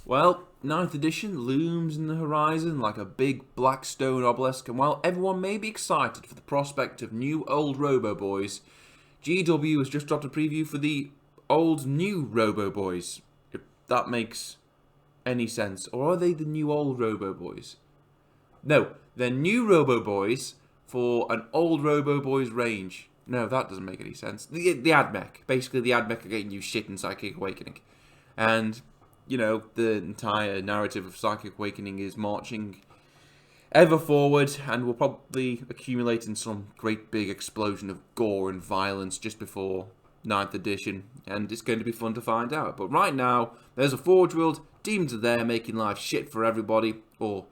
Well, ninth edition looms in the horizon like a big black stone obelisk, and while everyone may be excited for the prospect of new old Robo Boys, GW has just dropped a preview for the old new Robo Boys. If that makes any sense. Or are they the new old Robo Boys? No, they're new Robo Boys for an old Robo Boys range. No, that doesn't make any sense. The Admech. Basically, the Admech are getting new shit in Psychic Awakening. And, you know, the entire narrative of Psychic Awakening is marching ever forward and will probably accumulate in some great big explosion of gore and violence just before 9th edition. And it's going to be fun to find out. But right now, there's a Forge World. Demons are there making life shit for everybody. Or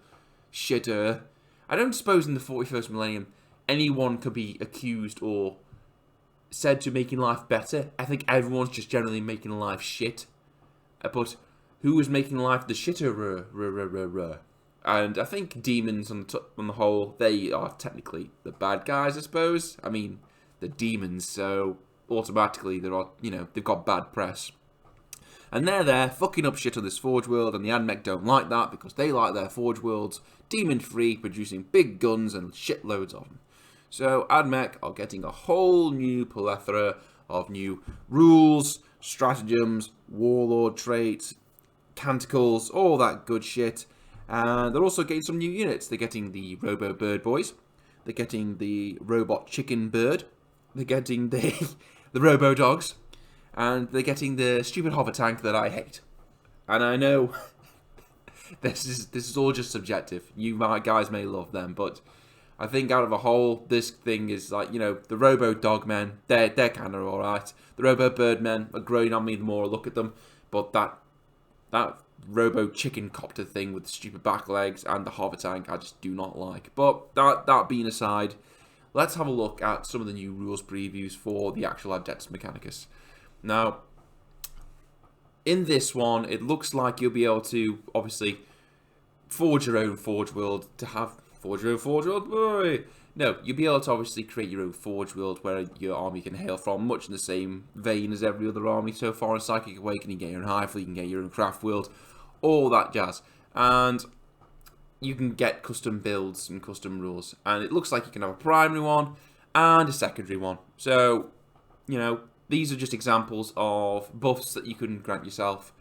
shitter. I don't suppose in the 41st millennium anyone could be accused or said to making life better. I think everyone's just generally making life shit. But who is making life the shitter? And I think demons on the whole, they are technically the bad guys, I suppose. I mean, they're demons, so automatically they've got bad press. And they're there fucking up shit on this Forge World, and the Admech don't like that because they like their Forge Worlds demon-free, producing big guns and shitloads of them. So Admech are getting a whole new plethora of new rules, stratagems, warlord traits, canticles, all that good shit. And they're also getting some new units. They're getting the Robo Bird Boys. They're getting the Robot Chicken Bird. They're getting the Robo Dogs. And they're getting the stupid hover tank that I hate. And I know this is all just subjective. You guys may love them, but I think out of a whole, this thing is like, the Robo Dog Men, they're kind of alright. The Robo Bird Men are growing on me the more I look at them. But that Robo Chicken Copter thing with the stupid back legs and the hover tank, I just do not like. But that being aside, let's have a look at some of the new rules previews for the actual Adeptus Mechanicus. Now, in this one, it looks like you'll be able to, obviously, forge your own Forge World. Forge your own Forge World? Boy. No, you'll be able to obviously create your own Forge World where your army can hail from, much in the same vein as every other army so far in Psychic Awakening. You can get your own Hive Fleet, you can get your own Craft World, all that jazz. And you can get custom builds and custom rules. And it looks like you can have a primary one and a secondary one. So, these are just examples of buffs that you can grant yourself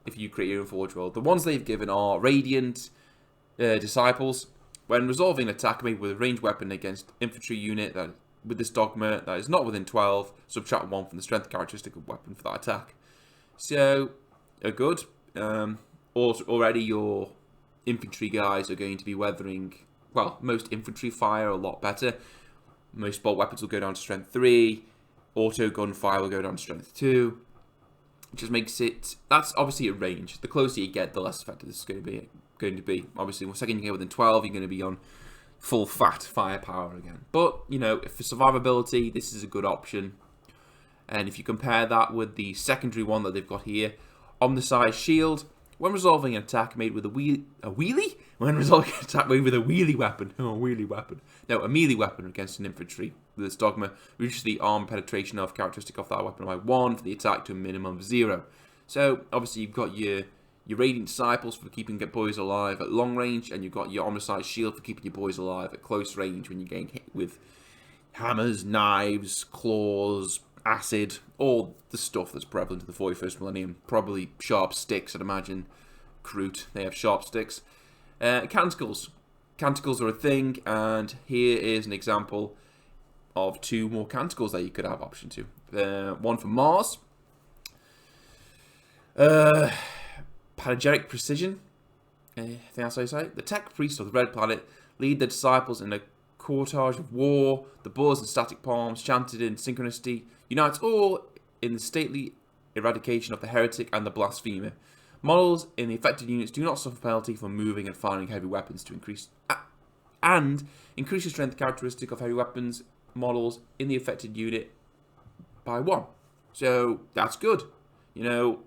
if you create your own Forge World. The ones they've given are Radiant Disciples. When resolving an attack made with a ranged weapon against infantry unit that with this dogma that is not within 12, subtract 1 from the strength characteristic of weapon for that attack. So, good. Already your infantry guys are going to be weathering, well, most infantry fire a lot better. Most bolt weapons will go down to strength 3. Auto gunfire will go down to strength 2. Which just makes it, that's obviously a range. The closer you get, the less effective this is going to be. Obviously, the second you get within 12, you're going to be on full fat firepower again. But, for survivability, this is a good option. And if you compare that with the secondary one that they've got here, Omnissiah Shield, when resolving an attack made with a wheelie? When resolving an attack made with a wheelie weapon. Oh, a wheelie weapon. No, a melee weapon against an infantry. With this dogma, reduces the arm penetration of characteristic of that weapon by 1 for the attack to a minimum of 0. So, obviously, you've got your Radiant Disciples for keeping your boys alive at long range, and you've got your Omnissiah Shield for keeping your boys alive at close range when you're getting hit with hammers, knives, claws, acid, all the stuff that's prevalent in the 41st millennium. Probably sharp sticks, I'd imagine. Kroot, they have sharp sticks. Canticles. Canticles are a thing, and here is an example of 2 more canticles that you could have option to. One for Mars. Panegyric Precision. I think that's how you say it. The Tech Priest of the Red Planet lead the disciples in a cortege of war. The bulls and static palms, chanted in synchronicity, unites all in the stately eradication of the heretic and the blasphemer. Models in the affected units do not suffer penalty for moving and firing heavy weapons to increase the strength characteristic of heavy weapons models in the affected unit by 1. So that's good. Your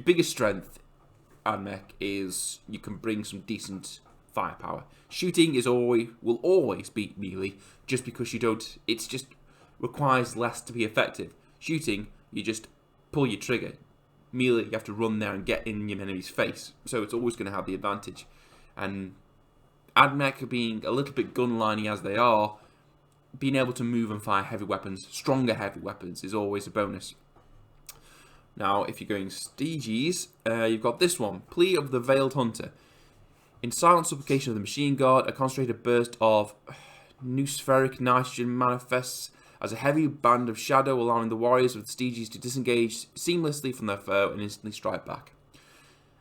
biggest strength, Admech, is you can bring some decent firepower. Shooting will always beat melee just because it just requires less to be effective. Shooting, you just pull your trigger. immediately you have to run there and get in your enemy's face. So it's always going to have the advantage. And Admech being a little bit gunliney as they are, being able to move and fire heavy weapons, stronger heavy weapons, is always a bonus. Now, if you're going Steeges, you've got this one, Plea of the Veiled Hunter. In silent supplication of the machine guard, a concentrated burst of noospheric nitrogen manifests as a heavy band of shadow, allowing the warriors of the Steeges to disengage seamlessly from their foe and instantly strike back.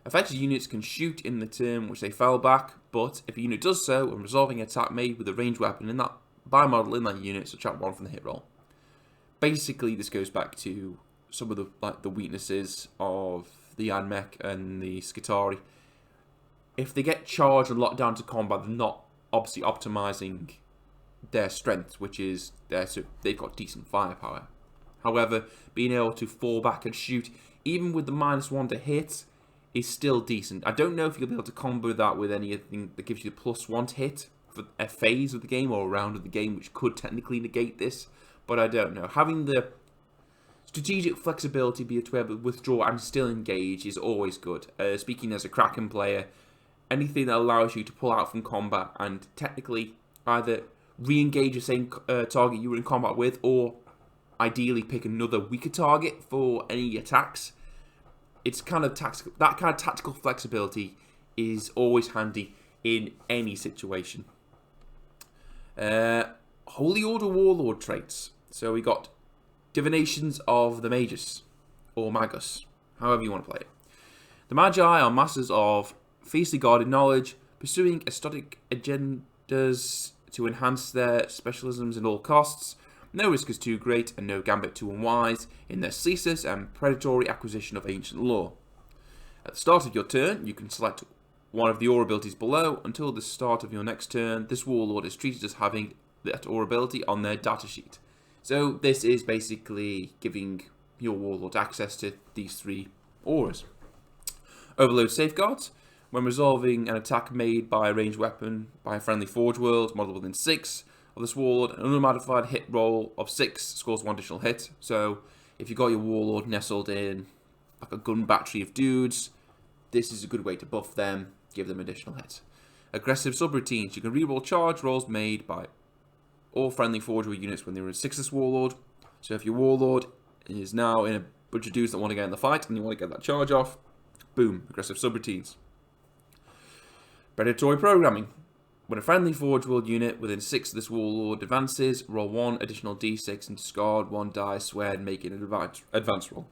Affected units can shoot in the turn which they fell back, but if a unit does so, when resolving an attack made with a ranged weapon in that by model in that unit, subtract 1 from the hit roll. Basically, this goes back to some of the weaknesses of the Admech and the Skitarii. If they get charged and locked down to combat, they're not obviously optimizing their strength, which is so they've got decent firepower. However, being able to fall back and shoot, even with the -1 to hit, is still decent. I don't know if you'll be able to combo that with anything that gives you the +1 to hit for a phase of the game or a round of the game, which could technically negate this, but I don't know. Having the strategic flexibility to be able to withdraw and still engage is always good. Speaking as a Kraken player, anything that allows you to pull out from combat and technically either re-engage the same target you were in combat with, or ideally pick another weaker target for any attacks. It's kind of tactical. That kind of tactical flexibility is always handy in any situation. Holy Order Warlord traits. So we got Divinations of the Magus, or Magus, however you want to play it. The Magi are masters of fiercely guarded knowledge, pursuing aesthetic agendas to enhance their specialisms at all costs. No risk is too great and no gambit too unwise in their ceaseless and predatory acquisition of ancient lore. At the start of your turn, you can select one of the aura abilities below. Until the start of your next turn, this warlord is treated as having that aura ability on their datasheet. So this is basically giving your warlord access to these 3 auras. Overload safeguards. When resolving an attack made by a ranged weapon by a friendly Forge World model within 6 of this warlord, an unmodified hit roll of 6 scores 1 additional hit. So if you got your warlord nestled in like a gun battery of dudes, this is a good way to buff them, give them additional hits. Aggressive subroutines. You can reroll charge rolls made by all friendly Forge World units when they were in 6 this warlord. So if your warlord is now in a bunch of dudes that want to get in the fight and you want to get that charge off, boom, aggressive subroutines. Predatory programming. When a friendly Forge World unit within 6 of this warlord advances, roll 1 additional d6 and discard 1 die, swear, and make it an advance roll.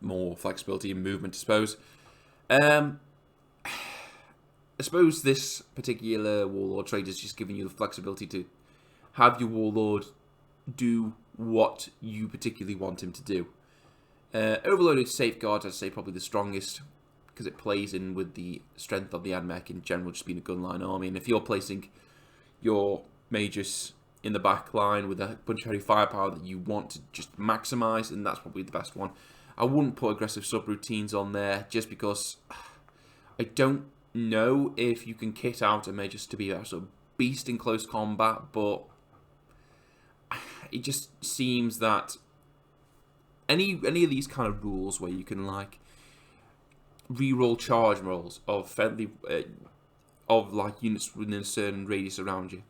More flexibility in movement, I suppose. I suppose this particular warlord trait is just giving you the flexibility to have your warlord do what you particularly want him to do. Overloaded safeguards, I'd say probably the strongest, because it plays in with the strength of the Admech in general, just being a gunline army. And if you're placing your mages in the back line with a bunch of heavy firepower that you want to just maximise, then that's probably the best one. I wouldn't put aggressive subroutines on there, just because I don't know if you can kit out a magus to be a sort of beast in close combat, but it just seems that any of these kind of rules where you can like reroll charge rolls of friendly of like units within a certain radius around you.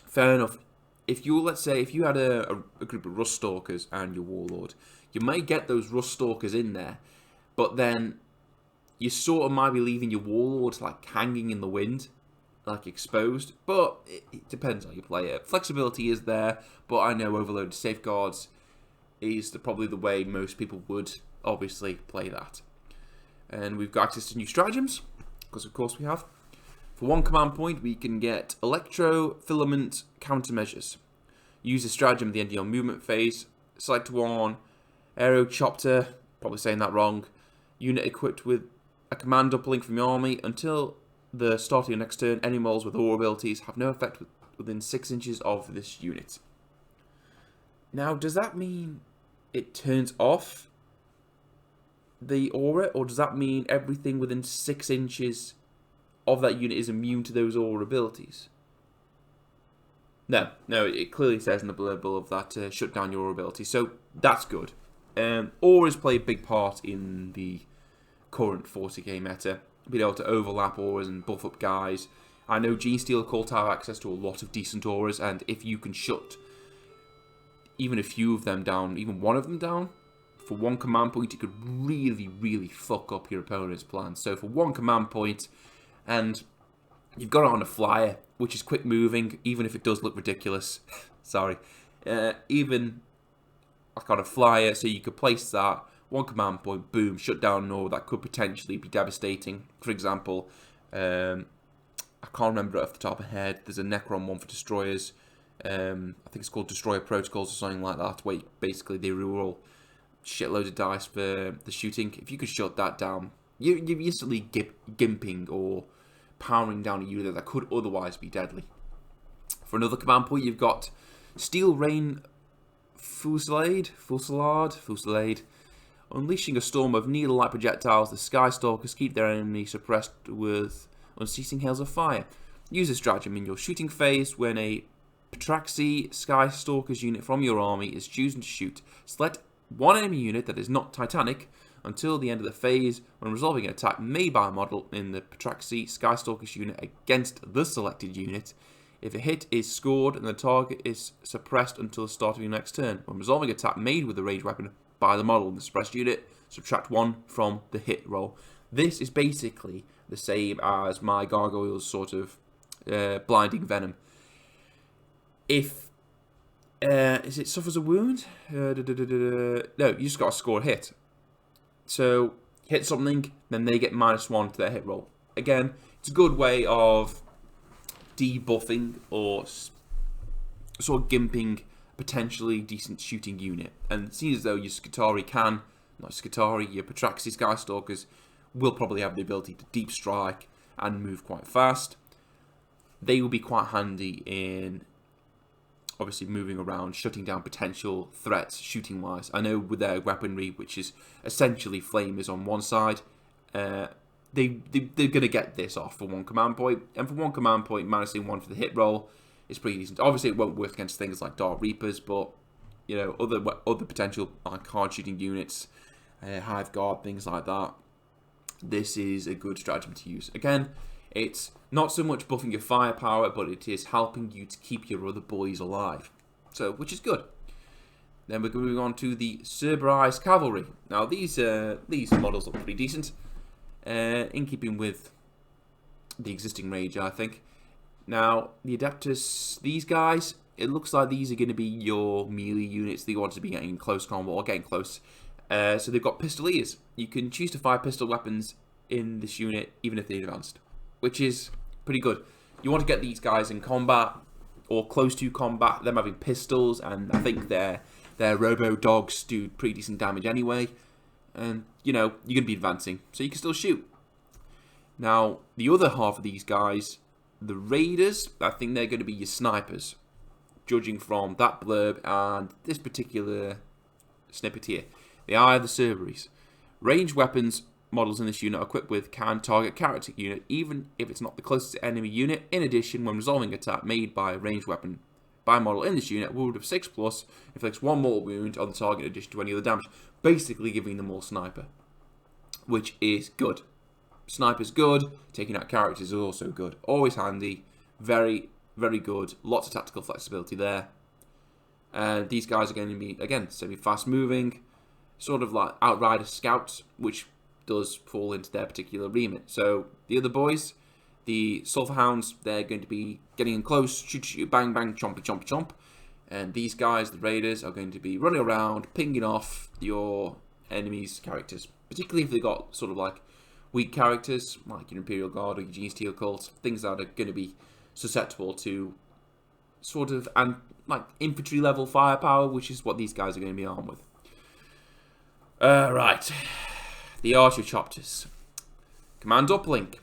Fair enough. If you, let's say, if you had a group of Rust Stalkers and your Warlord, you might get those Rust Stalkers in there, but then you sort of might be leaving your Warlord like hanging in the wind, like exposed. But it depends how you play it. Flexibility is there, but I know overloaded safeguards is probably the way most people would obviously play that. And we've got access to new stratagems, because of course we have. For 1 command point, we can get electro-filament countermeasures. Use the stratagem at the end of your movement phase. Select 1 aerochopter, probably saying that wrong, unit equipped with a command uplink from your army. Until the start of your next turn, any models with aura abilities have no effect within 6 inches of this unit. Now, does that mean it turns off the aura, or does that mean everything within 6 inches of that unit is immune to those aura abilities? No, it clearly says in the blurb of that shut down your aura ability, so that's good. Auras play a big part in the current 40k meta. Being able to overlap auras and buff up guys. I know G-Steel Cult have access to a lot of decent auras, and if you can shut even a few of them down, even one of them down, for one command point, it could really, really fuck up your opponent's plan. So for one command point, and you've got it on a flyer, which is quick moving, even if it does look ridiculous. Sorry. Even like on a flyer, so you could place that, one command point, boom, shut down an aura that could potentially be devastating. For example, I can't remember it off the top of my head. There's a Necron one for destroyers. I think it's called Destroyer Protocols or something like that, where basically they reroll shitloads of dice for the shooting. If you could shut that down, you're instantly gimping or powering down a unit that could otherwise be deadly. For another command point, you've got Steel Rain Fusillade. Unleashing a storm of needle-like projectiles, the Skystalkers keep their enemy suppressed with unceasing hails of fire. Use this stratagem in your shooting phase when a Patraxi Skystalkers unit from your army is chosen to shoot. Select one enemy unit that is not Titanic until the end of the phase when resolving an attack made by a model in the Patraxi Skystalkers unit against the selected unit. If a hit is scored and the target is suppressed until the start of your next turn. When resolving an attack made with a ranged weapon by the model in the suppressed unit, subtract 1 from the hit roll. This is basically the same as my Gargoyle's sort of blinding venom. If is it suffers a wound? No, you just got to score a hit. So hit something, then they get -1 to their hit roll. Again, it's a good way of debuffing or sort of gimping potentially decent shooting unit. And it seems as though your Skitarii your Patraxi Skystalkers will probably have the ability to deep strike and move quite fast. They will be quite handy in obviously moving around, shutting down potential threats shooting wise. I know with their weaponry, which is essentially flamers on one side, they're going to get this off for one command point, and for one command point, -1 for the hit roll is pretty decent. Obviously, it won't work against things like Dark Reapers, but you know, other potential like hard shooting units, Hive Guard, things like that. This is a good stratagem to use. Again, it's not so much buffing your firepower, but it is helping you to keep your other boys alive. So, which is good. Then we're moving on to the Cerberus Cavalry. Now, these models look pretty decent, in keeping with the existing range, I think. Now, the Adeptus, these guys, it looks like these are going to be your melee units that you want to be getting in close combat or getting close. So they've got pistoliers. You can choose to fire pistol weapons in this unit, even if they're advanced, which is pretty good. You want to get these guys in combat or close to combat, them having pistols, and I think their robo dogs do pretty decent damage anyway. And you know, you're going to be advancing, so you can still shoot. Now, the other half of these guys, the Raiders, I think they're going to be your snipers, judging from that blurb and this particular snippet here. The Eye of the Cerberus. Ranged weapons models in this unit are equipped with can target character unit, even if it's not the closest enemy unit. In addition, when resolving an attack made by a ranged weapon by a model in this unit, wound of 6+, inflicts 1 mortal wound on the target in addition to any other damage. Basically giving them all sniper, which is good. Sniper's good, taking out characters is also good. Always handy, very, very good. Lots of tactical flexibility there. And these guys are going to be, again, semi-fast moving, sort of like Outrider Scouts, which does fall into their particular remit. So the other boys, the Sulphur Hounds, they're going to be getting in close, shoot, shoot, bang, bang, chompy, chompy, chomp. And these guys, the Raiders, are going to be running around, pinging off your enemies' characters. Particularly if they've got sort of like weak characters, like your Imperial Guard or your G-Steel Cult, things that are going to be susceptible to sort of like infantry level firepower, which is what these guys are going to be armed with. Right, the Archer Chopters. Command uplink.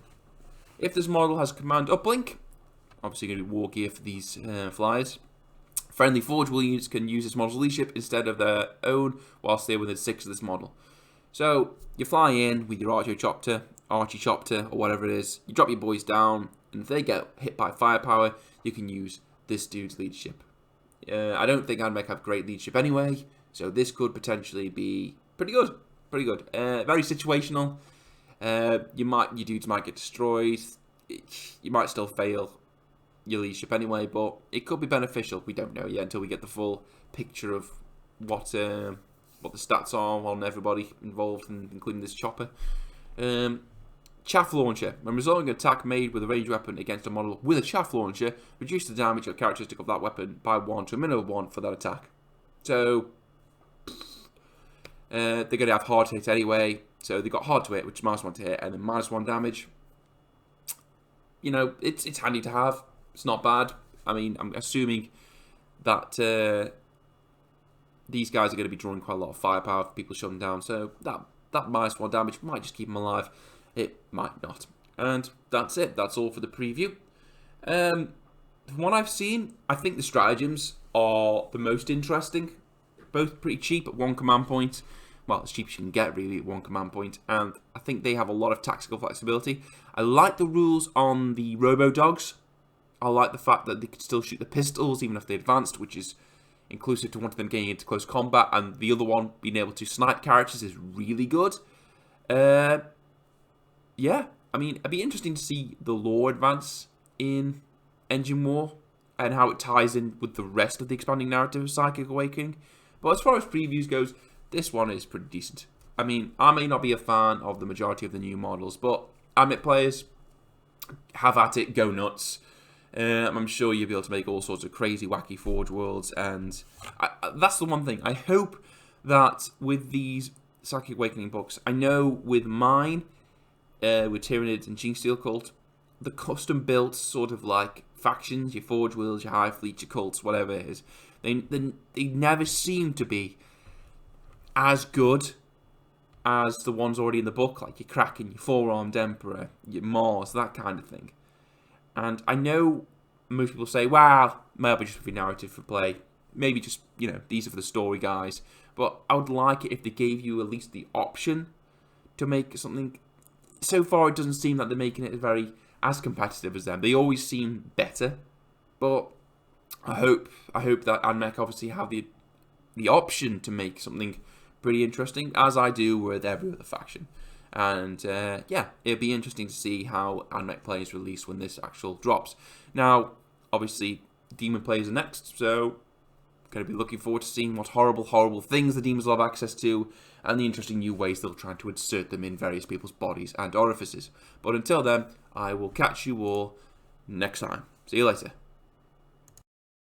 If this model has command uplink, obviously going to be war gear for these flyers. Friendly forgeable units can use this model's leadership instead of their own whilst they're within 6 of this model. So you fly in with your Archer Chopter, or whatever it is. You drop your boys down, and if they get hit by firepower, you can use this dude's leadership. I don't think Admech have great leadership anyway, So this could potentially be pretty good. Pretty good. Very situational. Your dudes might get destroyed. You might still fail your leadership anyway, but it could be beneficial. We don't know yet until we get the full picture of what the stats are on everybody involved, including this chopper. Chaff launcher. When resolving an attack made with a ranged weapon against a model with a chaff launcher, reduce the damage or characteristic of that weapon by 1 to a minimum of 1 for that attack. So they're going to have hard to hit anyway. So they've got hard to hit, which is -1 to hit, and then -1 damage. You know, it's handy to have. It's not bad. I mean, I'm assuming that these guys are going to be drawing quite a lot of firepower if people shut them down. So that -1 damage might just keep them alive. It might not. And that's it. That's all for the preview. From what I've seen, I think the stratagems are the most interesting. Both pretty cheap at 1 command point. Well, as cheap as you can get, really, at 1 command point. And I think they have a lot of tactical flexibility. I like the rules on the robo-dogs. I like the fact that they can still shoot the pistols, even if they advanced, which is inclusive to one of them getting into close combat. And the other one, being able to snipe characters, is really good. Yeah, I mean, it'd be interesting to see the lore advance in Engine War and how it ties in with the rest of the expanding narrative of Psychic Awakening. But as far as previews goes, this one is pretty decent. I mean, I may not be a fan of the majority of the new models, but Admech players, have at it, go nuts. I'm sure you'll be able to make all sorts of crazy, wacky Forge worlds, and that's the one thing. I hope that with these Psychic Awakening books, I know with mine, with Tyranids and Genesteal Cult, the custom-built sort of like factions, your Forge Worlds, your High Fleet, your cults, whatever it is, they never seem to be as good as the ones already in the book, like your Kraken, your Four-Armed Emperor, your Mars, that kind of thing. And I know most people say, well, maybe just for narrative for play, maybe just, you know, these are for the story guys, but I would like it if they gave you at least the option to make something. So far, it doesn't seem that they're making it as competitive as them. They always seem better, but I hope that Admech obviously have the option to make something pretty interesting, as I do with every other faction. And yeah, it'll be interesting to see how Admech plays release when this actual drops. Now, obviously, Demon plays are next, so going to be looking forward to seeing what horrible things the demons will have access to, and the interesting new ways they'll try to insert them in various people's bodies and orifices. But until then, I will catch you all next time. See you later.